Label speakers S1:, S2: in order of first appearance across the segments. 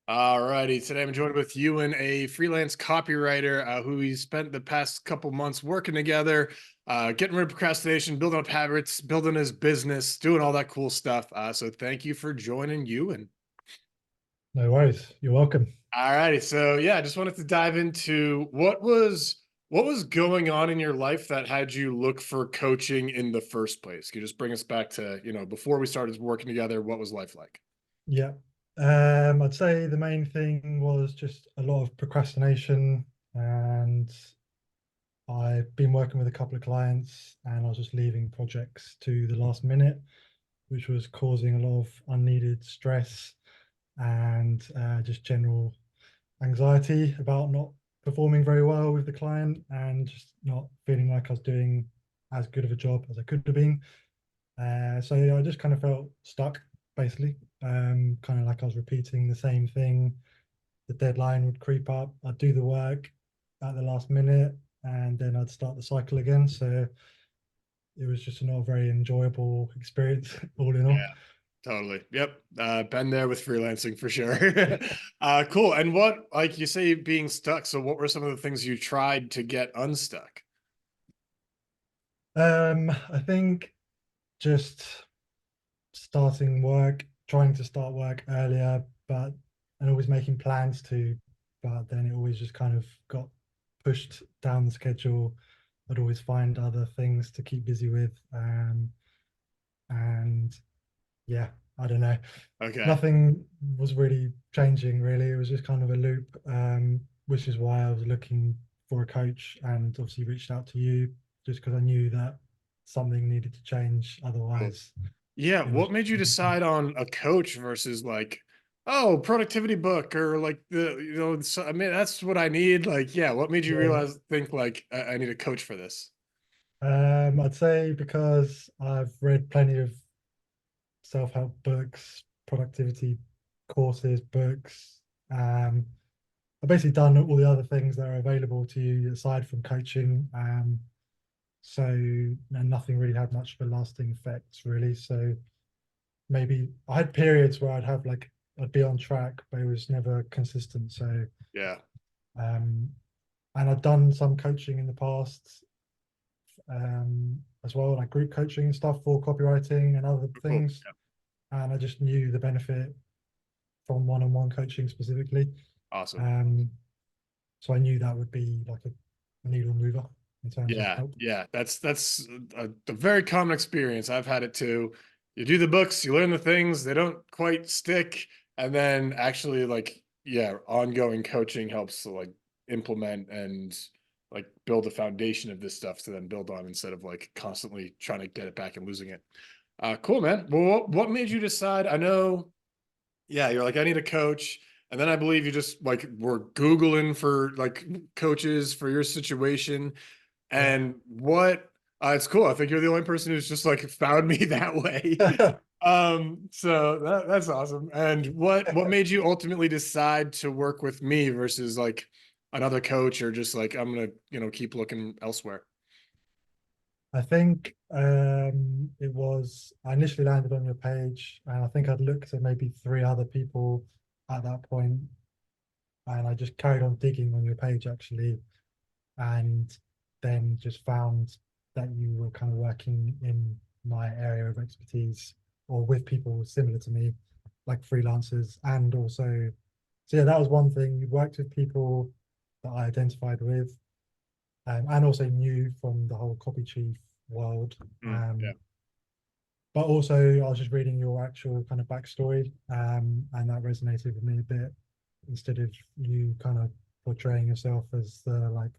S1: Alrighty, today I'm joined with Euan, a freelance copywriter who we spent the past couple months working together, getting rid of procrastination, building up habits, building his business, doing all that cool stuff. So thank you for joining Euan.
S2: No worries. You're welcome.
S1: Alrighty, so yeah, I just wanted to dive into what was going on in your life that had you look for coaching in the first place. Can you just bring us back to, before we started working together, what was life like?
S2: Yeah. I'd say the main thing was just a lot of procrastination, and I've been working with a couple of clients and I was just leaving projects to the last minute, which was causing a lot of unneeded stress and just general anxiety about not performing very well with the client and just not feeling like I was doing as good of a job as I could have been. So yeah, I just kind of felt stuck, basically. Kind of like I was repeating the same thing. The deadline would creep up. I'd do the work at the last minute, and then I'd start the cycle again. So it was just not a very enjoyable experience, all in all.
S1: Yeah, totally. Yep. Been there with freelancing for sure. Cool. And what, like you say, being stuck. So, what were some of the things you tried to get unstuck?
S2: I think just starting work, trying to start work earlier, but and always making plans to, but then it always just kind of got pushed down the schedule. I'd always find other things to keep busy with. And yeah, I don't know.
S1: Okay.
S2: Nothing was really changing, really. It was just kind of a loop, which is why I was looking for a coach and obviously reached out to you just because I knew that something needed to change.
S1: Cool.
S2: Otherwise,
S1: Yeah.
S2: it was.
S1: What made you decide on a coach versus like, oh, productivity book or like I mean, that's what I need. Like, yeah. What made you
S2: Yeah.
S1: realize, think like, I need a coach for this?
S2: I'd say because I've read plenty of self-help books, productivity courses, books. I've basically done all the other things that are available to you aside from coaching. So and nothing really had much of a lasting effect, really. So maybe I had periods where I'd be on track, but it was never consistent. So
S1: Yeah.
S2: um, and I've done some coaching in the past, as well, like group coaching and stuff for copywriting and other
S1: Cool.
S2: things. And I just knew the benefit from one-on-one coaching specifically.
S1: Awesome.
S2: Um, so I knew that would be like a needle mover in terms of
S1: Yeah,
S2: help.
S1: yeah, that's a very common experience. I've had it too. You do the books, you learn the things, they don't quite stick, and then actually, like, yeah, ongoing coaching helps to like implement and like build a foundation of this stuff to then build on instead of like constantly trying to get it back and losing it. Cool, man. Well, what made you decide? I know, yeah, you're like, I need a coach. And then I believe you just like were Googling for like coaches for your situation.
S2: Yeah.
S1: And what it's cool. I think you're the only person who's just like found me that way. So that's awesome. And what made you ultimately decide to work with me versus like another coach or just like I'm gonna, keep looking elsewhere?
S2: I think it was I initially landed on your page, and I think I'd looked at maybe three other people at that point, and I just carried on digging on your page actually, and then just found that you were kind of working in my area of expertise or with people similar to me, like freelancers, and also so yeah, that was one thing. You worked with people that I identified with, and also knew from the whole copy chief world.
S1: Yeah.
S2: But also, I was just reading your actual kind of backstory, and that resonated with me a bit. Instead of you kind of portraying yourself as the like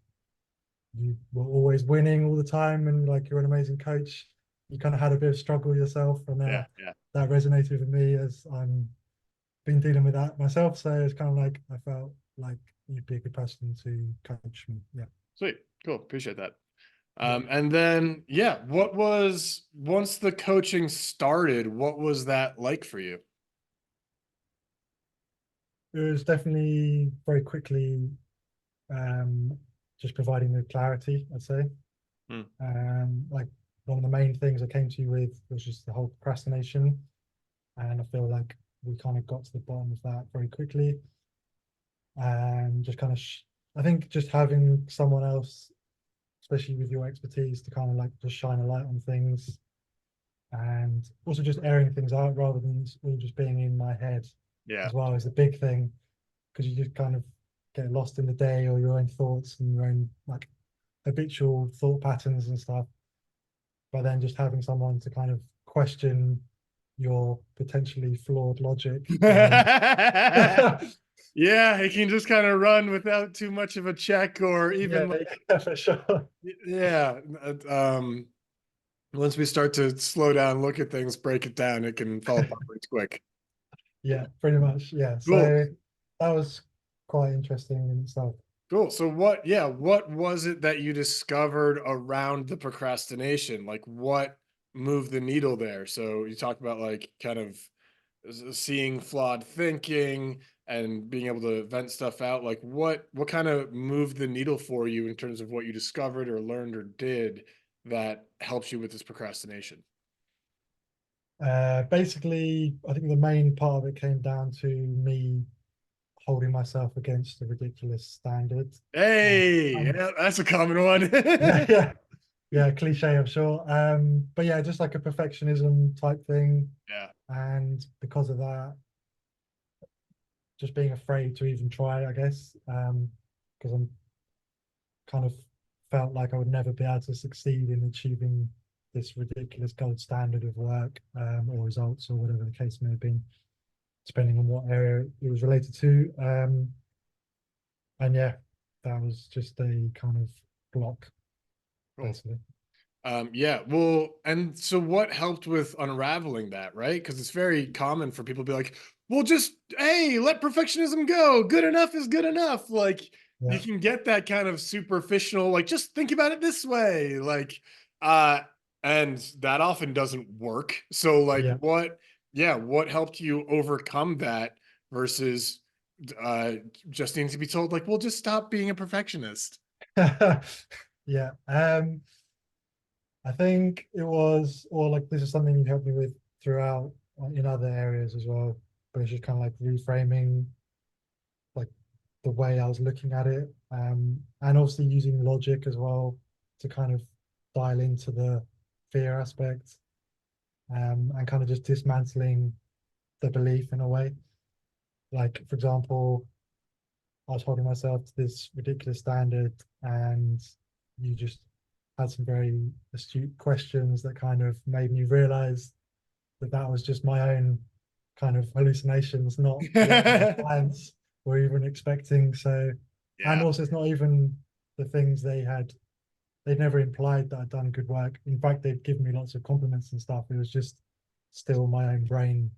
S2: you were always winning all the time and like you're an amazing coach, you kind of had a bit of struggle yourself, and
S1: Yeah. Yeah.
S2: that resonated with me as I'm been dealing with that myself. So it's kind of like I felt like you'd be a good person to coach me. Yeah,
S1: Sweet. Cool. Appreciate that.
S2: yeah.
S1: And then yeah, what was once the coaching started, what was that like for you?
S2: It was definitely very quickly, um, just providing the clarity, I'd say.
S1: Hmm.
S2: Like one of the main things I came to you with was just the whole procrastination, and I feel like we kind of got to the bottom of that very quickly. and just kind of I think just having someone else, especially with your expertise, to kind of like just shine a light on things, and also just airing things out rather than all just being in my head
S1: Yeah.
S2: as well is a big thing, because you just kind of get lost in the day or your own thoughts and your own like habitual thought patterns and stuff. But then just having someone to kind of question your potentially flawed logic, then
S1: Yeah, he can just kind of run without too much of a check or even
S2: yeah,
S1: like,
S2: yeah, for sure.
S1: yeah. Once we start to slow down, look at things, break it down, it can fall apart pretty quick.
S2: Yeah, pretty much. Yeah.
S1: Cool.
S2: So that was quite interesting in itself.
S1: Cool. So what was it that you discovered around the procrastination? Like what moved the needle there? So you talked about like kind of seeing flawed thinking and being able to vent stuff out. Like what kind of moved the needle for you in terms of what you discovered or learned or did that helps you with this procrastination?
S2: Basically, I think the main part of it came down to me holding myself against a ridiculous standard.
S1: Hey,
S2: And
S1: yeah, that's a common one.
S2: yeah, yeah, yeah, cliche, I'm sure. But yeah, just like a perfectionism type thing.
S1: Yeah.
S2: And because of that, just being afraid to even try, I guess. Because I'm kind of felt like I would never be able to succeed in achieving this ridiculous gold standard of work, or results, or whatever the case may have been, depending on what area it was related to. And yeah, that was just a kind of block,
S1: Cool.
S2: basically.
S1: Yeah, well, and so what helped with unraveling that, right? Because it's very common for people to be like, well, just, hey, let perfectionism go. Good enough is good enough. Like, you
S2: Yeah.
S1: can get that kind of superficial, like, just think about it this way. Uh, and that often doesn't work. So, like,
S2: Yeah.
S1: yeah, what helped you overcome that versus uh just needing to be told, like, well, just stop being a perfectionist?
S2: Yeah. I think it was, or like this is something you helped me with throughout in other areas as well, but it's just kind of like reframing like the way I was looking at it, and obviously using logic as well to kind of dial into the fear aspect, and kind of just dismantling the belief in a way. Like, for example, I was holding myself to this ridiculous standard, and you just had some very astute questions that kind of made me realize that that was just my own kind of hallucinations, not what my clients were even expecting. So, and
S1: Yeah.
S2: also it's not even the things they'd never implied that I'd done good work. In fact, they'd given me lots of compliments and stuff. It was just still my own brain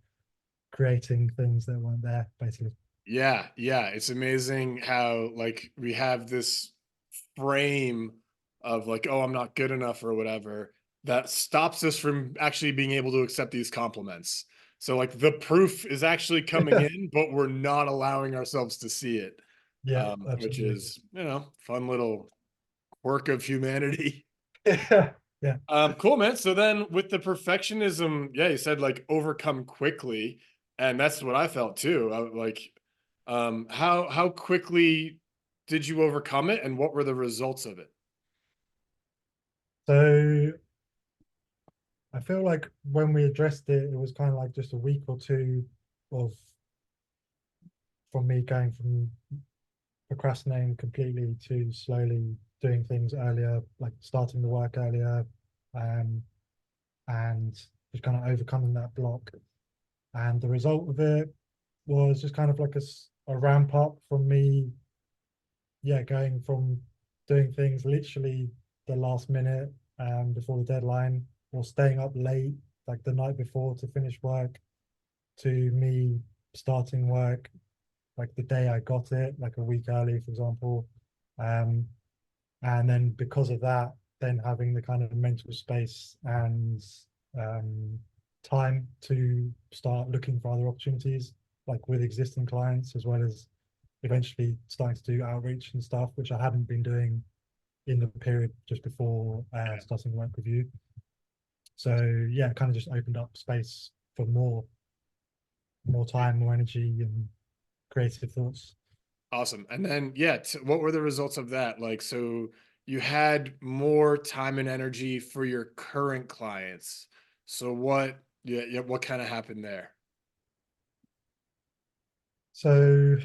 S2: creating things that weren't there, basically.
S1: Yeah, yeah, it's amazing how like we have this frame of like, oh, I'm not good enough or whatever that stops us from actually being able to accept these compliments. So like the proof is actually coming in, but we're not allowing ourselves to see it,
S2: Yeah,
S1: which
S2: absolutely.
S1: is, fun little quirk of humanity.
S2: Yeah, yeah.
S1: Cool, man. So then with the perfectionism, yeah, you said like overcome quickly, and that's what I felt too. How quickly did you overcome it, and what were the results of it?
S2: So I feel like when we addressed it, it was kind of like just a week or two of from me going from procrastinating completely to slowly doing things earlier, like starting the work earlier, um, and just kind of overcoming that block. And the result of it was just kind of like a ramp up from me, yeah, going from doing things literally the last minute, before the deadline, or staying up late, like the night before to finish work, to me starting work like the day I got it, like a week early, for example. Um, and then because of that, then having the kind of mental space and, um, time to start looking for other opportunities, like with existing clients, as well as eventually starting to do outreach and stuff, which I hadn't been doing in the period just before starting work with you. So yeah, it kind of just opened up space for more time, more energy, and creative thoughts.
S1: Awesome. And then, yeah, what were the results of that? Like, so you had more time and energy for your current clients. So yeah, what kind of happened there?
S2: So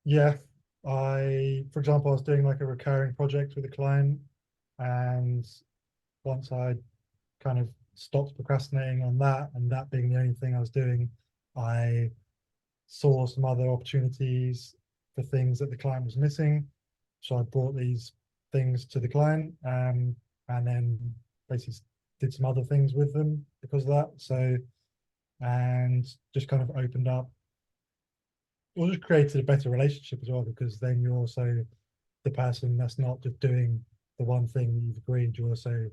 S2: yeah, for example, I was doing like a recurring project with a client, and once I kind of stopped procrastinating on that, and that being the only thing I was doing, I saw some other opportunities for things that the client was missing. So I brought these things to the client, and then basically did some other things with them because of that. So, and just kind of opened up, or just created a better relationship as well, because then you're also the person that's not just doing the one thing that you've agreed, you're also,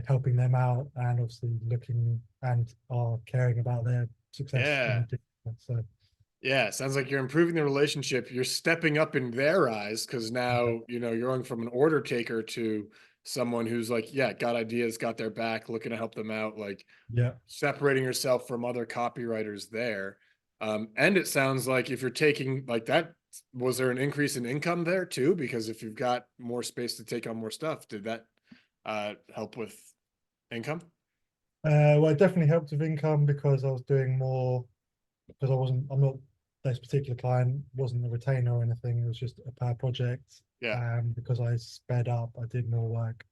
S2: helping them out and obviously looking and are caring about their success when
S1: Yeah.
S2: you do that. So
S1: Yeah, sounds like you're improving the relationship. You're stepping up in their eyes because
S2: yeah,
S1: now, you're going from an order taker to someone who's like, yeah, got ideas, got their back, looking to help them out, like
S2: yeah.
S1: separating yourself from other copywriters there. And it sounds like if you're taking like that, was there an increase in income there too? Because if you've got more space to take on more stuff, did that help with income?
S2: Well, it definitely helped with income because I was doing more, because I'm not, this particular client wasn't a retainer or anything. It was just a per project.
S1: Yeah.
S2: Because I sped up, I did more work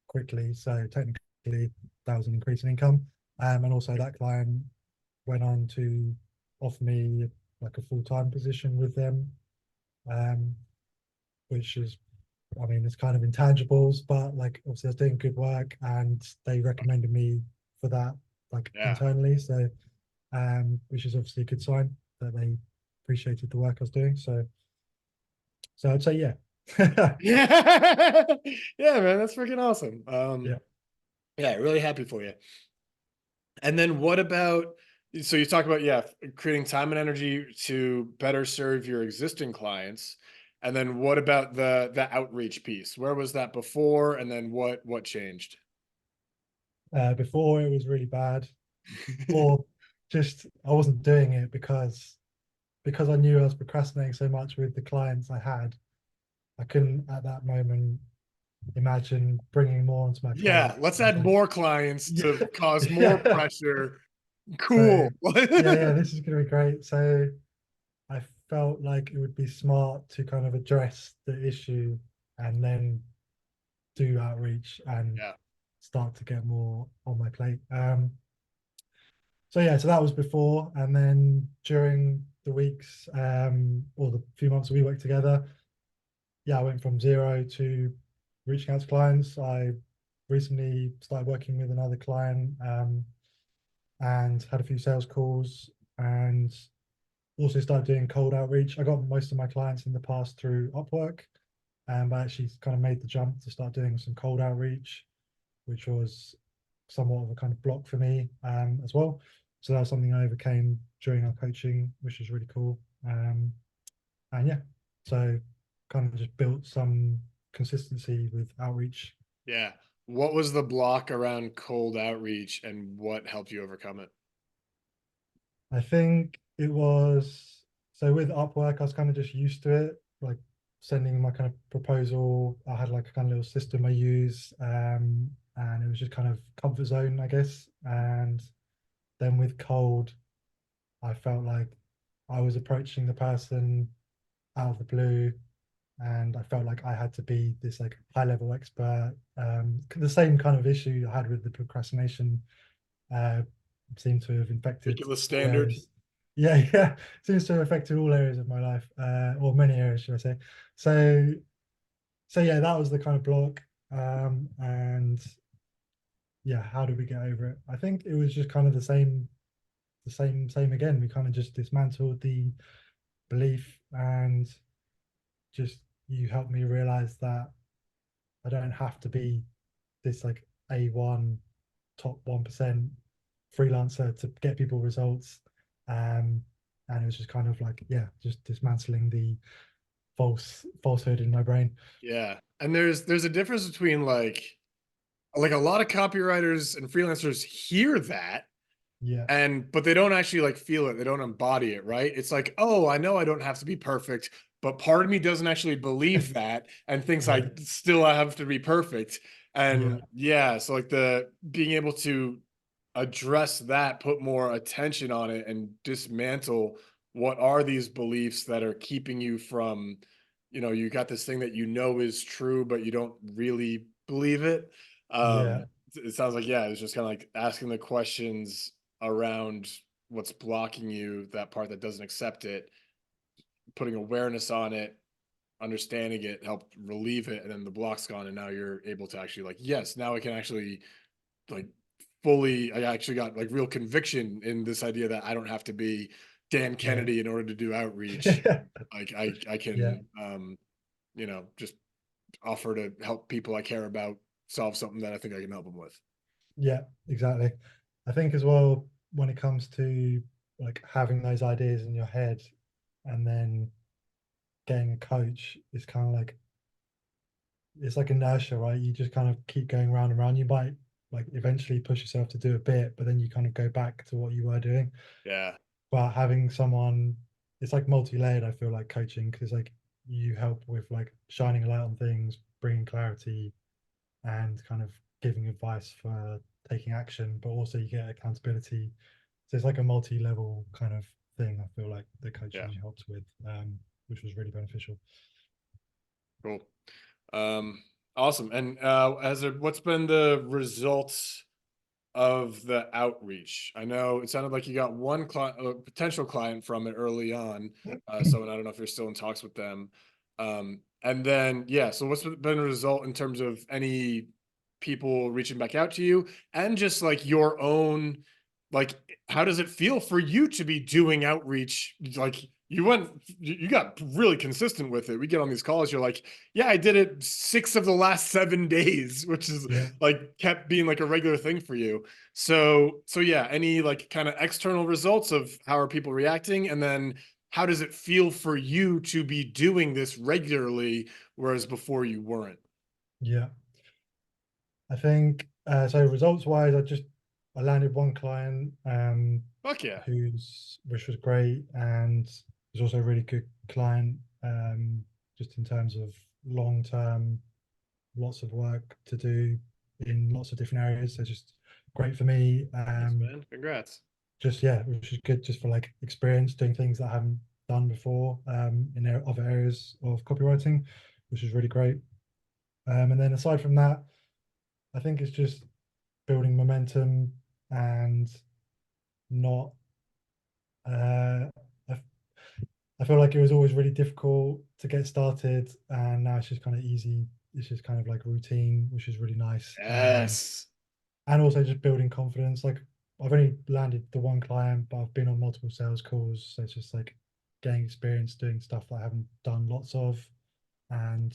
S2: quickly. So technically that was an increase in income. And also that client went on to offer me like a full-time position with them, um, which is, I mean, it's kind of intangibles, but like obviously I was doing good work and they recommended me for that, like
S1: Yeah.
S2: internally. So, which is obviously a good sign that they appreciated the work I was doing. So I'd say yeah.
S1: Yeah. Yeah, man, that's freaking awesome.
S2: Yeah.
S1: Yeah, really happy for you. And then what about, so you talk about, yeah, creating time and energy to better serve your existing clients. And then what about the outreach piece? Where was that before? And then what changed?
S2: Before it was really bad, or just I wasn't doing it because I knew I was procrastinating so much with the clients I had. I couldn't at that moment imagine bringing more onto my plate.
S1: Yeah, let's
S2: And
S1: add
S2: just,
S1: more clients
S2: yeah,
S1: to cause more
S2: yeah.
S1: pressure.
S2: So
S1: Cool.
S2: yeah, this is going to be great. So I felt like it would be smart to kind of address the issue and then do outreach and
S1: Yeah.
S2: start to get more on my plate. So yeah, so that was before, and then during the weeks, or the few months that we worked together, yeah, I went from zero to reaching out to clients. I recently started working with another client, and had a few sales calls, and also started doing cold outreach. I got most of my clients in the past through Upwork, but I actually kind of made the jump to start doing some cold outreach, which was somewhat of a kind of block for me, as well. So that was something I overcame during our coaching, which was really cool. And yeah, so kind of just built some consistency with outreach.
S1: Yeah. What was the block around cold outreach and what helped you overcome it?
S2: I think it was, so with Upwork, I was kind of just used to it, like sending my kind of proposal. I had like a kind of little system I use, and it was just kind of comfort zone, I guess. And then with cold, I felt like I was approaching the person out of the blue, and I felt like I had to be this like high level expert. The same kind of issue I had with the procrastination, uh, seemed to have infected
S1: Ridiculous
S2: all
S1: standard.
S2: areas. Yeah, yeah, seems to have affected all areas of my life, or many areas, should I say? So, so yeah, that was the kind of block. And yeah, how did we get over it? I think it was just kind of the same again. We kind of just dismantled the belief, and just you helped me realize that I don't have to be this like A1 top 1% freelancer to get people results. Um, and it was just kind of like, yeah, just dismantling the falsehood in my brain.
S1: Yeah. And there's a difference between like a lot of copywriters and freelancers hear that
S2: Yeah.
S1: but they don't actually like feel it, they don't embody it, right? It's like, oh, I know I don't have to be perfect, but part of me doesn't actually believe that and thinks
S2: Yeah.
S1: I have to be perfect.
S2: Yeah.
S1: And yeah, so like the being able to address that, put more attention on it, and dismantle what are these beliefs that are keeping you from, you got this thing that you know is true but you don't really believe it.
S2: Yeah.
S1: It sounds like, yeah, it's just kind of like asking the questions around what's blocking you, that part that doesn't accept it, putting awareness on it, understanding it, help relieve it, and then the block's gone, and now you're able to actually like, yes, now I can actually like fully, I actually got like real conviction in this idea that I don't have to be Dan
S2: Yeah.
S1: Kennedy in order to do outreach. Like I
S2: Yeah.
S1: can just offer to help people I care about solve something that I think I can help them with.
S2: Yeah, exactly. I think as well, when it comes to like having those ideas in your head and then getting a coach, it's kind of like it's like inertia, right? You just kind of keep going round and round. You might like eventually push yourself to do a bit, but then you kind of go back to what you were doing.
S1: Yeah.
S2: But having someone, it's like multi-layered, I feel like coaching, because like you help with like shining a light on things, bringing clarity, and kind of giving advice for taking action, but also you get accountability. So it's like a multi-level kind of thing. I feel like the
S1: Yeah.
S2: coaching helped with, which was really beneficial.
S1: Cool. Um, awesome. And what's been the results of the outreach? I know it sounded like you got one client, a potential client from it early on. Someone, I don't know if you're still in talks with them. And then, yeah, so what's been the result in terms of any people reaching back out to you, and just like your own, like, how does it feel for you to be doing outreach? Like you got really consistent with it. We get on these calls, you're like, yeah, I did it 6 of the last 7 days, which is
S2: Yeah.
S1: like kept being like a regular thing for you. So yeah, any like kind of external results of how are people reacting, and then how does it feel for you to be doing this regularly, whereas before you weren't?
S2: Yeah. I think so. Results wise, I landed one client
S1: Fuck yeah.
S2: who's which was great, and was also a really good client just in terms of long term, lots of work to do in lots of different areas. So just great for me.
S1: Nice, man. Congrats.
S2: Just yeah, which is good just for like experience doing things that I haven't done before in other areas of copywriting, which is really great. And then aside from that, I think it's just building momentum and not. Uh, I, I feel like it was always really difficult to get started, and now it's just kind of easy. It's just kind of like routine, which is really nice.
S1: Yes.
S2: And also just building confidence. Like I've only landed the one client, but I've been on multiple sales calls. So it's just like getting experience doing stuff that I haven't done lots of, and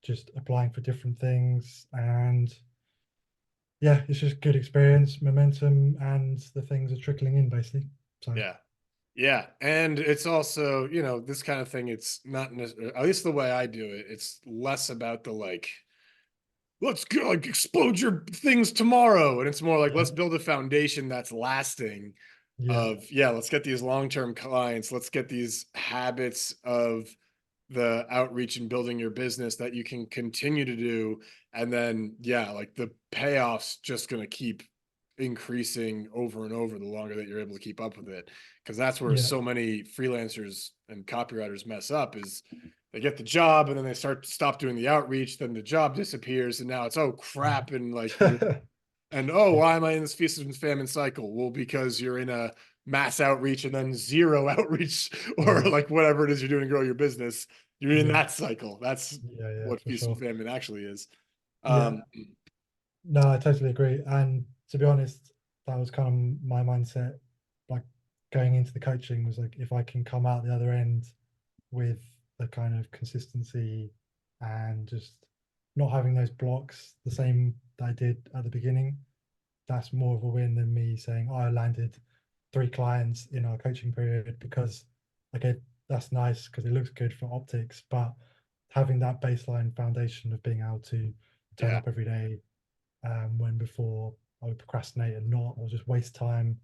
S2: just applying for different things. And yeah, it's just good experience, momentum, and the things are trickling in basically. So
S1: Yeah. Yeah. And it's also, this kind of thing, it's not necessarily, at least the way I do it, it's less about the like, let's go like explode your things tomorrow. And it's more like,
S2: yeah,
S1: let's build a foundation that's lasting
S2: yeah,
S1: of, yeah, let's get these long-term clients. Let's get these habits of the outreach and building your business that you can continue to do. And then, yeah, like the payoff's just going to keep increasing over and over the longer that you're able to keep up with it. Cause that's where
S2: yeah,
S1: so many freelancers and copywriters mess up, is they get the job and then they start to stop doing the outreach. Then the job disappears. And now it's, oh crap. And like and oh,
S2: yeah,
S1: why am I in this feast and famine cycle? Well, because you're in a mass outreach and then zero outreach, or
S2: yeah,
S1: like whatever it is you're doing to grow your business. You're in
S2: yeah,
S1: that cycle. That's
S2: yeah, yeah,
S1: what
S2: for
S1: feast and
S2: sure.
S1: famine actually is.
S2: Yeah,
S1: Um,
S2: no, I totally agree. And to be honest, that was kind of my mindset, like going into the coaching was like, if I can come out the other end with the kind of consistency and just not having those blocks the same that I did at the beginning, that's more of a win than me saying, oh, I landed 3 clients in our coaching period because, okay, that's nice because it looks good for optics, but having that baseline foundation of being able to turn
S1: yeah,
S2: up every day when before I would procrastinate and not, or just waste time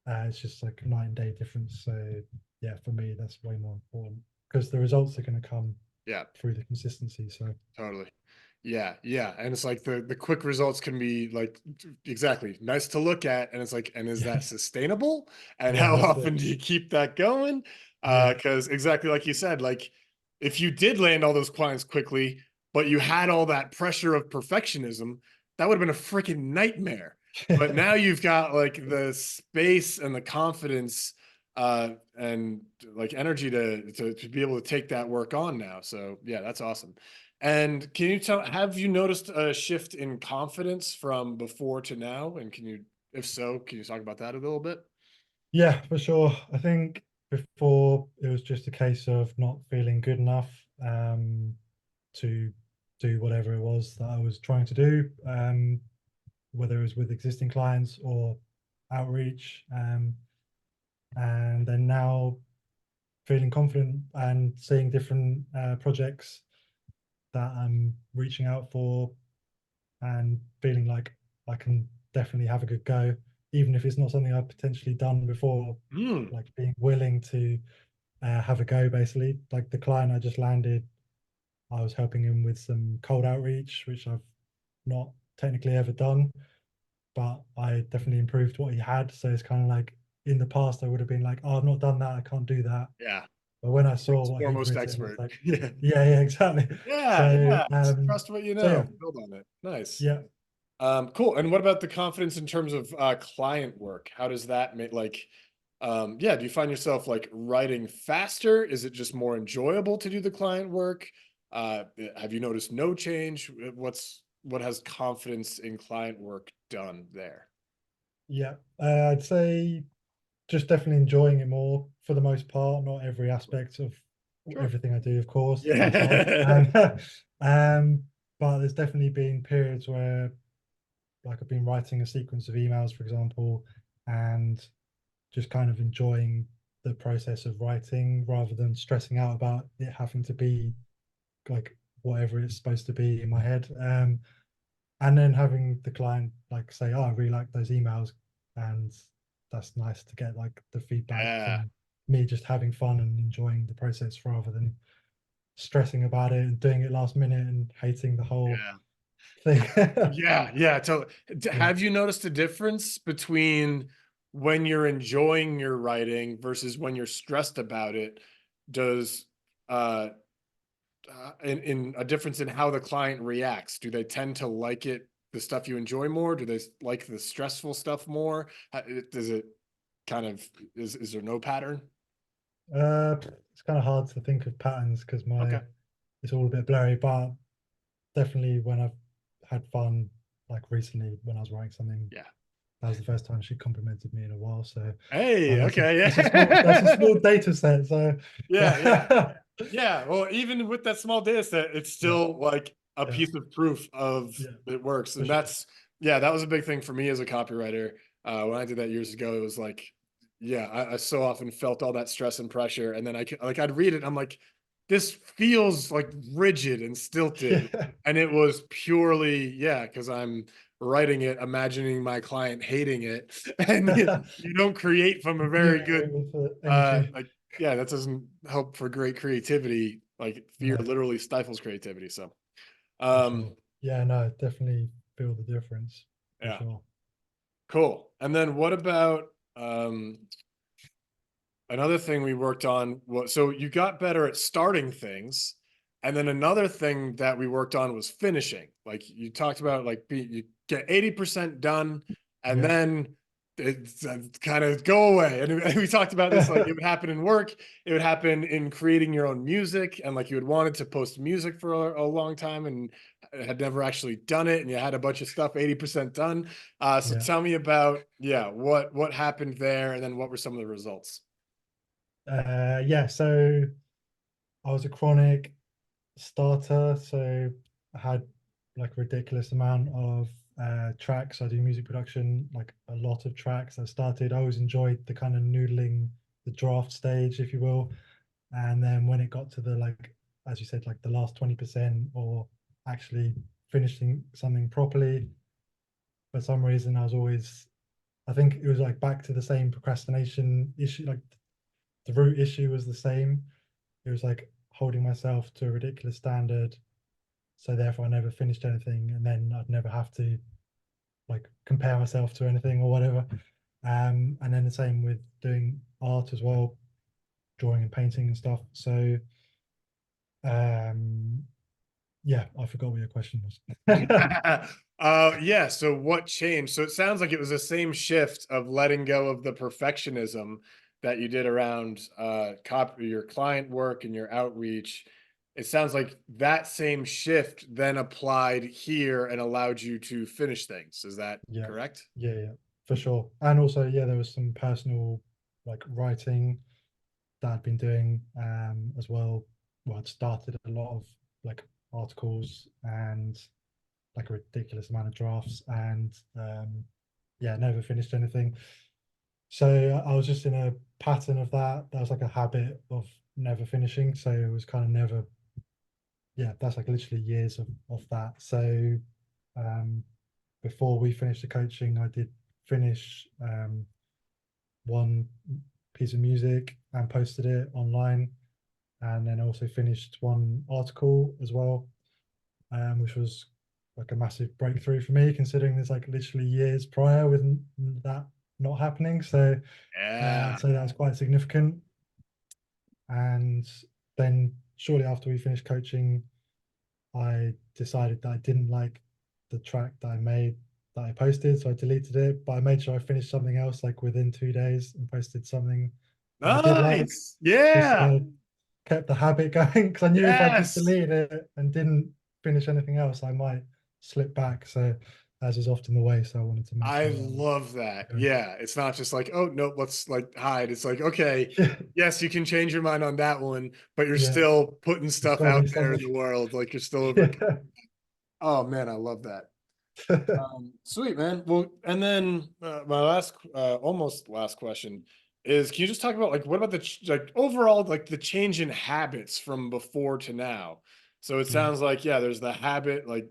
S2: It's just like a night and day difference. So yeah, for me, that's way more important because the results are going to come
S1: Yeah,
S2: through the consistency. So
S1: totally. Yeah, yeah. And it's like the quick results can be like exactly nice to look at. And it's like, and is that sustainable? And
S2: yeah,
S1: how
S2: that's
S1: often
S2: it.
S1: do you keep that going?
S2: Yeah,
S1: Because exactly like you said, like if you did land all those clients quickly, but you had all that pressure of perfectionism, that would have been a freaking nightmare. But now you've got like the space and the confidence and like energy to be able to take that work on now. So yeah, that's awesome. And can you tell, have you noticed a shift in confidence from before to now? And can you, if so, can you talk about that a little bit?
S2: yeah, for sure. I think before it was just a case of not feeling good enough to do whatever it was that I was trying to do, whether it was with existing clients or outreach. And then now feeling confident and seeing different projects that I'm reaching out for and feeling like I can definitely have a good go, even if it's not something I've potentially done before,
S1: Hmm.
S2: like being willing to have a go basically. Like the client I just landed, I was helping him with some cold outreach, which I've not technically ever done, but I definitely improved what he had. So it's kind of like in the past, I would have been like, oh, I've not done that. I can't do that.
S1: Yeah.
S2: But when I saw
S1: World's
S2: what he'd
S1: foremost
S2: written, it's
S1: expert.
S2: like,
S1: Yeah.
S2: yeah, yeah, exactly.
S1: Yeah.
S2: So,
S1: Yeah. Trust what you
S2: so yeah,
S1: know. Build on it. Nice.
S2: yeah,
S1: Cool. And what about the confidence in terms of client work? How does that make like yeah, do you find yourself like writing faster? Is it just more enjoyable to do the client work? Have you noticed no change? What has confidence in client work done there?
S2: yeah. I'd say just definitely enjoying it more for the most part. Not every aspect of
S1: Sure.
S2: everything I do, of course. That's hard.
S1: Yeah.
S2: But there's definitely been periods where, like, I've been writing a sequence of emails, for example, and just kind of enjoying the process of writing rather than stressing out about it having to be like whatever it's supposed to be in my head. And then having the client like say, "Oh, I really like those emails," and that's nice to get like the feedback
S1: Yeah.
S2: from me just having fun and enjoying the process rather than stressing about it and doing it last minute and hating the whole
S1: Yeah.
S2: thing.
S1: Yeah, yeah. So,
S2: Yeah.
S1: have you noticed a difference between when you're enjoying your writing versus when you're stressed about it? Does uh, in a difference in how the client reacts? Do they tend to like it, the stuff you enjoy more? Do they like the stressful stuff more? Does it kind of is there no pattern?
S2: It's kind of hard to think of patterns because my
S1: Okay.
S2: it's all a bit blurry, but definitely when I've had fun, like recently when I was writing something,
S1: Yeah.
S2: that was the first time she complimented me in a while. So
S1: Hey.
S2: that's a
S1: Okay.
S2: that's a
S1: Yeah.
S2: small data set. So
S1: Yeah. Yeah.
S2: yeah,
S1: Yeah, well, even with that small data set, it's
S2: yeah,
S1: still like a
S2: yeah,
S1: piece of proof of
S2: yeah,
S1: it works.
S2: for
S1: And
S2: sure.
S1: that's, yeah, that was a big thing for me as a copywriter. When I did that years ago, it was like, yeah, I so often felt all that stress and pressure. And then like, I'd read it, and I'm like, this feels like rigid and stilted.
S2: Yeah,
S1: And it was purely, yeah, because I'm writing it, imagining my client hating it. And you don't create from a
S2: yeah,
S1: very good
S2: with the energy.
S1: like yeah, that doesn't help for great creativity. Like fear
S2: No,
S1: literally stifles creativity. So,
S2: for
S1: um,
S2: sure. Yeah, no, definitely feel the difference for
S1: yeah,
S2: sure.
S1: cool. And then what about another thing we worked on was so you got better at starting things, and then another thing that we worked on was finishing. Like you talked about, like you get 80% done, and
S2: Yeah,
S1: then it's kind of go away. And we talked about this, like it would happen in work, it would happen in creating your own music, and like you had wanted to post music for a long time and had never actually done it, and you had a bunch of stuff 80% done. So
S2: yeah.
S1: tell me about, yeah, what happened there, and then what were some of the results?
S2: Yeah, so I was a chronic starter, so I had like a ridiculous amount of tracks. I do music production, like a lot of tracks. I always enjoyed the kind of noodling, the draft stage, if you will. And then when it got to the like, as you said, like the last 20% or actually finishing something properly, for some reason I was always I think it was like back to the same procrastination issue. Like the root issue was the same. It was like holding myself to a ridiculous standard, so therefore I never finished anything, and then I'd never have to like compare myself to anything or whatever. And then the same with doing art as well, drawing and painting and stuff. So um, yeah, I forgot what your question was.
S1: Yeah. So what changed? So it sounds like it was the same shift of letting go of the perfectionism that you did around your client work and your outreach. It sounds like that same shift then applied here and allowed you to finish things. Is that
S2: Yeah,
S1: correct?
S2: yeah, for sure. And also, yeah, there was some personal like writing that I'd been doing as well. Well, I'd started a lot of like articles and like a ridiculous amount of drafts, and yeah, never finished anything. So I was just in a pattern of that. That was like a habit of never finishing. So it was kind of never, yeah, that's like literally years of that. So um, before we finished the coaching, I did finish one piece of music and posted it online, and then also finished one article as well, which was like a massive breakthrough for me, considering there's like literally years prior with that not happening. So
S1: Yeah.
S2: I'd say that was quite significant. And then shortly after we finished coaching, I decided that I didn't like the track that I made that I posted, so I deleted it. But I made sure I finished something else like within 2 days and posted something that I did like,
S1: Nice.
S2: just
S1: Yeah.
S2: so I kept the habit going. Because I knew if I just
S1: Yes.
S2: deleted it and didn't finish anything else, I might slip back. So as is often the way, so I wanted to make
S1: I
S2: sure that I was
S1: love that.
S2: going.
S1: Yeah. It's not just like, oh, no, let's like hide. It's like, okay,
S2: Yeah,
S1: yes, you can change your mind on that one, but you're
S2: yeah,
S1: still putting
S2: it's
S1: stuff
S2: got to
S1: out
S2: be
S1: there in
S2: something.
S1: the world. Like you're still over.
S2: Yeah.
S1: Oh, man, I love that. Sweet, man. Well, and then my last, almost last question is: can you just talk about like what about the like overall like the change in habits from before to now? So it
S2: Yeah.
S1: sounds like yeah, there's the habit like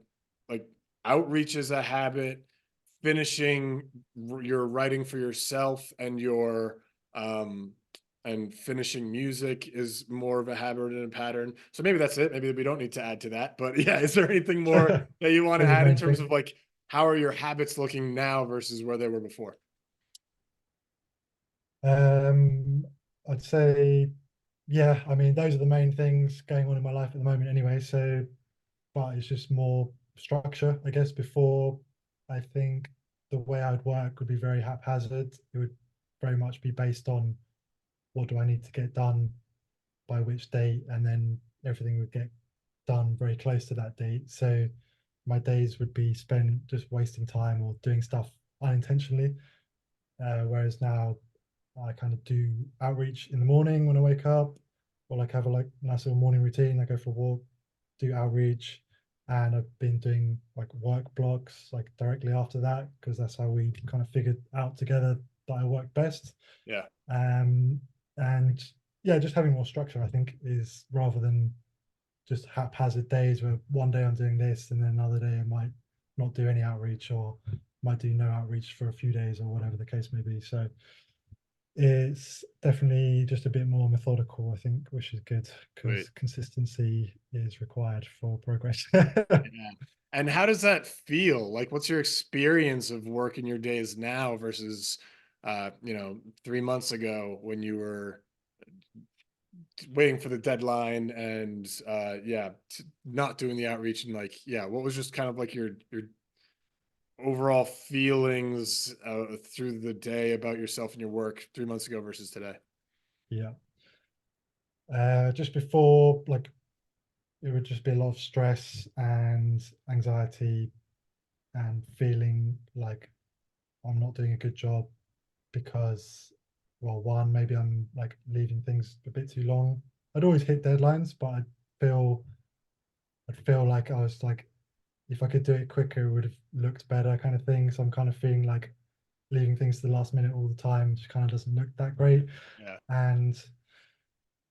S1: outreach is a habit, finishing your writing for yourself um and finishing music is more of a habit and a pattern. So maybe that's it. Maybe we don't need to add to that. But yeah, is there anything more that you want to
S2: Those are the
S1: add in
S2: main
S1: terms
S2: things.
S1: of like how are your habits looking now versus where they were before?
S2: Um, I'd say, yeah, I mean, those are the main things going on in my life at the moment anyway. So, but it's just more structure, I guess. Before, I think the way I'd work would be very haphazard. It would very much be based on what do I need to get done by which date, and then everything would get done very close to that date. So my days would be spent just wasting time or doing stuff unintentionally. Whereas now I kind of do outreach in the morning when I wake up, or like have a like nice little morning routine. I go for a walk, do outreach, and I've been doing like work blocks like directly after that because that's how we kind of figured out together that I work best.
S1: Yeah.
S2: Um, and yeah, just having more structure, I think, is rather than just haphazard days where one day I'm doing this and then another day I might not do any outreach or might do no outreach for a few days or whatever the case may be. So it's definitely just a bit more methodical, I think, which is good
S1: Wait.
S2: because consistency is required for progress.
S1: Yeah. And how does that feel? Like, what's your experience of working your days now versus, 3 months ago when you were waiting for the deadline and, yeah, not doing the outreach and like, yeah, what was just kind of like your overall feelings through the day about yourself and your work 3 months ago versus today?
S2: Yeah. Just before, like, it would just be a lot of stress and anxiety and feeling like I'm not doing a good job because, well, one, maybe I'm like leaving things a bit too long. I'd always hit deadlines, but feel, I'd feel like I was like, if I could do it quicker, it would have looked better, kind of thing. So I'm kind of feeling like leaving things to the last minute all the time just kind of doesn't look that great.
S1: Yeah.
S2: And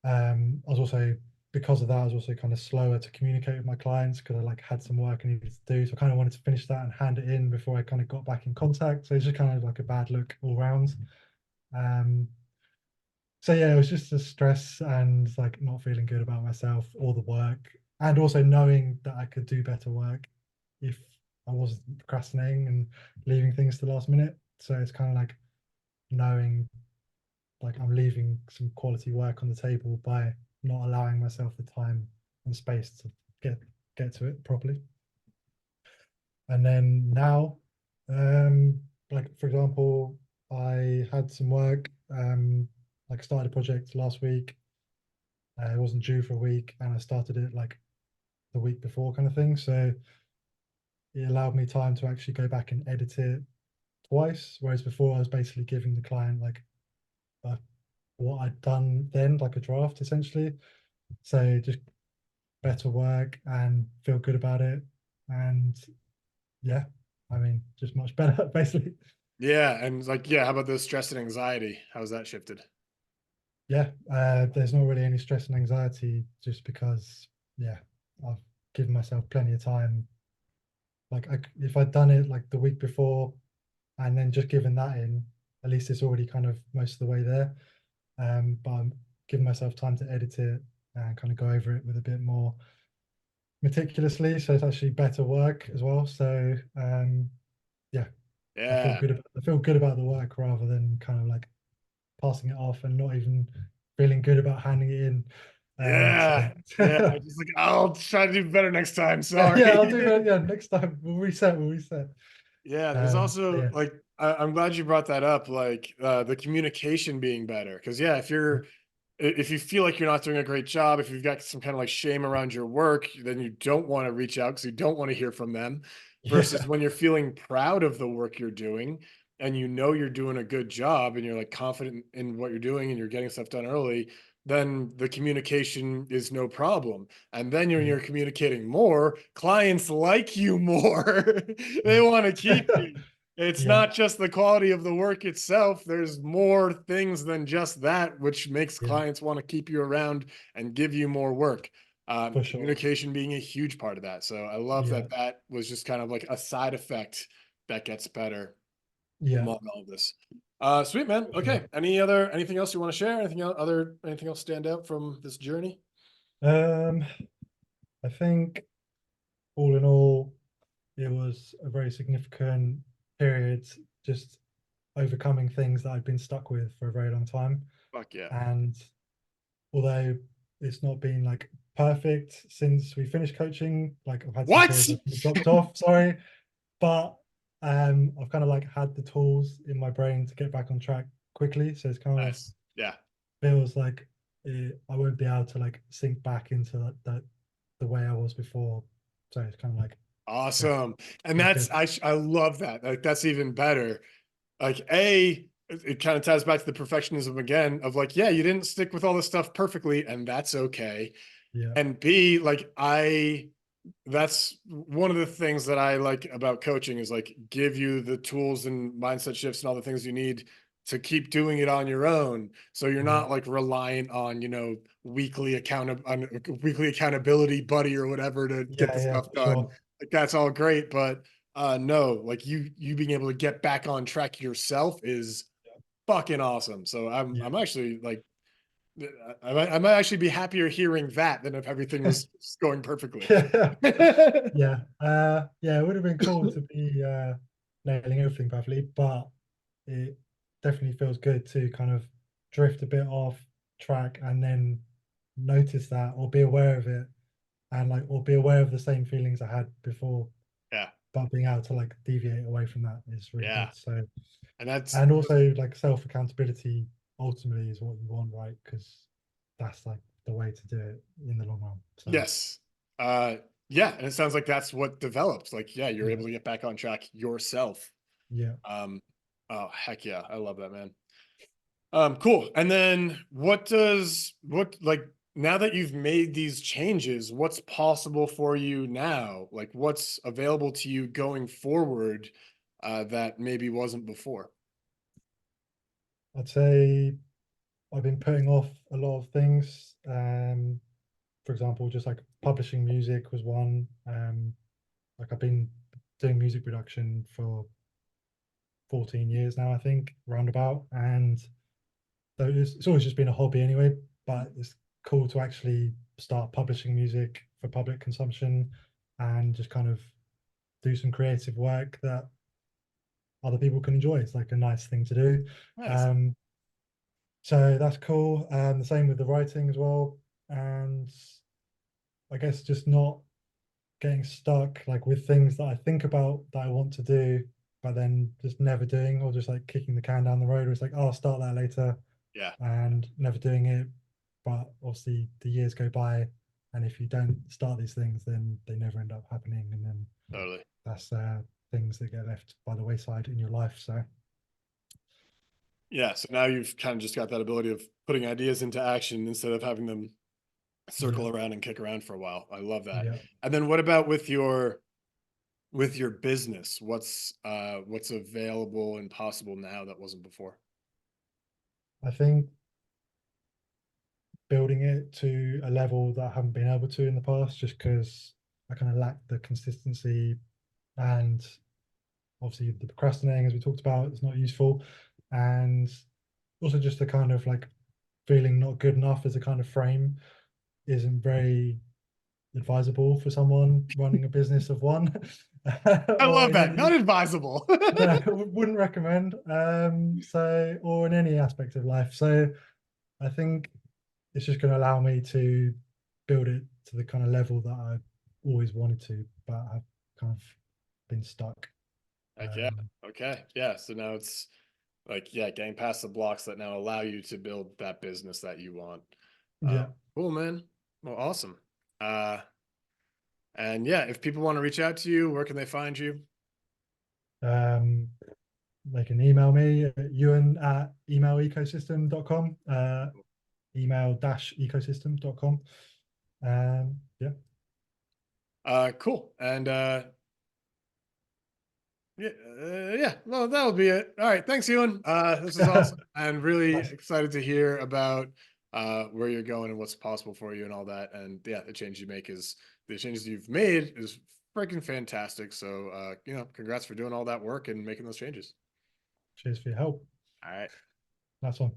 S2: I was also because of that, I was also kind of slower to communicate with my clients because I like had some work I needed to do. So I kind of wanted to finish that and hand it in before I kind of got back in contact. So it's just kind of like a bad look all round. Um, so yeah, it was just the stress and like not feeling good about myself or the work, and also knowing that I could do better work if I wasn't procrastinating and leaving things to the last minute. So it's kind of like knowing like I'm leaving some quality work on the table by not allowing myself the time and space to get to it properly. And then now, like for example, I had some work, like started a project last week. It wasn't due for a week, and I started it like the week before, kind of thing. So it allowed me time to actually go back and edit it twice, whereas before I was basically giving the client like a, what I'd done then, like a draft essentially. So just better work and feel good about it. And yeah, I mean, just much better, basically.
S1: Yeah, and like, yeah, how about the stress and anxiety? How's that shifted?
S2: Yeah, there's not really any stress and anxiety just because, yeah, I've given myself plenty of time. Like, if I'd done it like the week before and then just given that in, at least it's already kind of most of the way there. But I'm giving myself time to edit it and kind of go over it with a bit more meticulously. So it's actually better work as well. So yeah,
S1: Yeah,
S2: I feel good about the work rather than kind of like passing it off and not even feeling good about handing it in.
S1: yeah, yeah.
S2: So
S1: I just like, I'll try to do better next time.
S2: yeah, yeah,
S1: Sorry.
S2: I'll do that. Yeah, next time we'll reset. We'll reset.
S1: Yeah, there's also
S2: Yeah,
S1: like I'm glad you brought that up, like the communication being better. Because yeah, if you feel like you're not doing a great job, if you've got some kind of like shame around your work, then you don't want to reach out because you don't want to hear from them. Versus
S2: yeah,
S1: when you're feeling proud of the work you're doing and you know you're doing a good job and you're like confident in what you're doing and you're getting stuff done early, then the communication is no problem. And then
S2: yeah,
S1: you're communicating more, clients like you more. They
S2: yeah,
S1: want to keep you. It's
S2: yeah,
S1: not just the quality of the work itself. There's more things than just that, which makes
S2: yeah,
S1: clients want to keep you around and give you more work.
S2: for sure.
S1: Communication being a huge part of that. So I love
S2: Yeah,
S1: that that was just kind of like a side effect that gets better
S2: yeah,
S1: among all of this. Sweet man.
S2: for sure.
S1: Okay. Anything else you want to share? Anything else stand out from this journey?
S2: Um, I think all in all, it was a very significant period, just overcoming things that I'd been stuck with for a very long time.
S1: Fuck yeah.
S2: And although it's not been like perfect since we finished coaching, like I've had some
S1: What?
S2: periods where I've dropped off, sorry, but I've kind of like had the tools in my brain to get back on track quickly. So it's kind of
S1: Nice. Yeah.
S2: feels like I won't be able to like sink back into that the way I was before. So it's kind of like, yeah,
S1: Awesome. And
S2: feels
S1: that's
S2: good.
S1: I love that. Like that's even better. Like it kind of ties back to the perfectionism again of like, yeah, you didn't stick with all this stuff perfectly, and that's okay.
S2: Yeah,
S1: And B, like that's one of the things that I like about coaching is like give you the tools and mindset shifts and all the things you need to keep doing it on your own. So you're
S2: yeah,
S1: not like reliant on, on weekly accountability buddy or whatever to get
S2: yeah,
S1: the
S2: yeah,
S1: stuff
S2: for
S1: done.
S2: sure.
S1: Like that's all great, but no, like you being able to get back on track yourself is fucking awesome. So
S2: Yeah,
S1: I'm actually like I might actually be happier hearing that than if everything was going perfectly.
S2: yeah. Yeah, yeah, it would have been cool to be nailing everything perfectly, but it definitely feels good to kind of drift a bit off track and then notice that or be aware of it and like or be aware of the same feelings I had before,
S1: Yeah,
S2: but being able to like deviate away from that is really
S1: yeah,
S2: good. So
S1: and that's
S2: and also like self accountability ultimately is what you want, right? Because that's like the way to do it in the long run. So
S1: yes, uh, yeah, and it sounds like that's what developed. Like, yeah, you're
S2: yeah,
S1: able to get back on track yourself.
S2: yeah.
S1: Um, oh heck yeah, I love that, man. Cool. And then what like now that you've made these changes, what's possible for you now? Like what's available to you going forward that maybe wasn't before?
S2: I'd say I've been putting off a lot of things for example, just like publishing music was one. Like I've been doing music production for 14 years now, I think, roundabout. And so it's always just been a hobby anyway, but it's cool to actually start publishing music for public consumption and just kind of do some creative work that other people can enjoy. It's like a nice thing to do.
S1: Nice.
S2: Um, so that's cool. The same with the writing as well. And I guess just not getting stuck like with things that I think about that I want to do, but then just never doing, or just like kicking the can down the road. Where it's like, oh, I'll start that later,
S1: Yeah,
S2: and never doing it. But obviously, the years go by, and if you don't start these things, then they never end up happening, and then
S1: totally.
S2: that's things that get left by the wayside in your life. So
S1: Yeah. So now you've kind of just got that ability of putting ideas into action instead of having them
S2: yeah,
S1: circle around and kick around for a while. I love that.
S2: yeah.
S1: And then what about with your business? What's available and possible now that wasn't before?
S2: I think building it to a level that I haven't been able to in the past, just because I kind of lack the consistency, and obviously the procrastinating, as we talked about, is not useful, and also just the kind of like feeling not good enough as a kind of frame isn't very advisable for someone running a business of one.
S1: I
S2: Or
S1: love
S2: in
S1: that.
S2: any,
S1: Not advisable.
S2: no, wouldn't recommend. So, or in any aspect of life. So I think it's just going to allow me to build it to the kind of level that I always wanted to, but I've kind of been stuck.
S1: Heck yeah.
S2: Um,
S1: Okay. Yeah. So now it's like, yeah, getting past the blocks that now allow you to build that business that you want.
S2: yeah.
S1: Cool, man. Well, awesome. Uh, and yeah, if people want to reach out to you, where can they find you?
S2: Um, they can email me at Euan at emailecosystem.com, email-ecosystem.com. Yeah,
S1: Cool. And yeah, yeah, well, that'll be it. All right. Thanks, Ewan. This is awesome. And really
S2: nice.
S1: excited to hear about where you're going and what's possible for you and all that. And yeah, the changes you've made is freaking fantastic. So congrats for doing all that work and making those changes.
S2: Cheers for your help.
S1: All right.
S2: Nice one.